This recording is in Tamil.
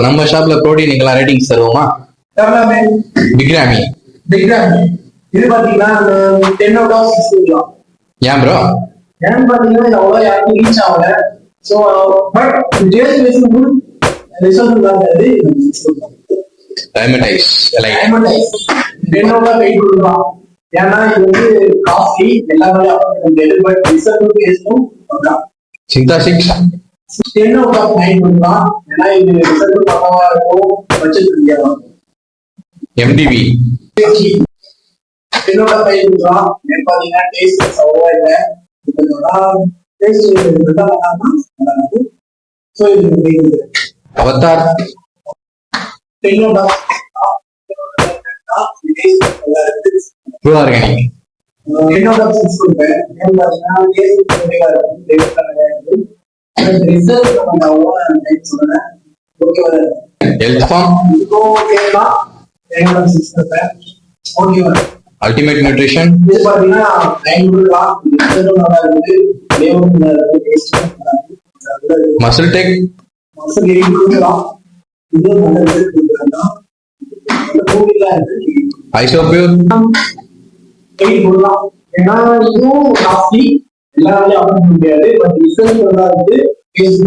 நம்ம ஷாப்ல புரோட்டீன் ரேட்டிங்ஸ் தருவோமா? பிக்ராமி இது பாத்தீங்கன்னா 10 out of 6 கொடுக்கலாம். ஏன் ப்ரோ? ஏன்னு பாத்தீங்கன்னா இது அவ்வளவு யாருக்கும் ரீச் ஆகல. So but taste wise good result இல்லாதது டைமண்டைஸ் 10 out of 8 கொடுக்கலாம். ஏன்னா இது வந்து காஸ்ட்லி எல்லாமே அஃபோர்ட் பண்ண முடியாது. பட் ரிசல்ட் டேஸ்டும் பண்ணலாம். சிந்தாசிக் 10 out of 9 கொடுக்கலாம். ஏன்னா இது ரிசல்ட் பக்கவா இருக்கும், பட்ஜெட் ஃப்ரீயா. எம்டிவி 10 out of 5 கொடுக்கலாம். பாத்தீங்கன்னா டேஸ்ட் அவ்வளவா இல்லை. Avatar 10 out of bro organic 10 out of 6 கொடுப்பேன். பாத்தீங்கன்னா டேஸ்ட் குறைவா இருக்கும். ரிசல்ட் நம்ம அவ்வளவா சொல்றேன். ஓகேவா ஹெல்த் ஃபார்ம் ஓகேவா 10 out of 6 கொடுப்பேன். ஓகேவா அல்டிமேட் நியூட்ரிஷன் இது பாத்தீங்கன்னா 9 கொடுக்கலாம். ரிசல்ட் நல்லா இருக்கு. ஃப்ளேவர் நல்லா இருக்கு. டேஸ்ட் நல்லா இருக்கு. மசில் டெக் மசில் 8 கொடுக்கலாம். இது நல்ல ரிசல்ட் கொடுக்குறாங்க. கூலிங்லாம் இருக்கு. ஐசோபியூர் 8 கொடுக்கலாம். ஏன்னா இதுவும் காஸ்ட்லி எல்லாராலையும் அஃபோர்ட் பண்ண முடியாது. பட் ரிசல்ட் நல்லா இருக்கு. டேஸ்ட்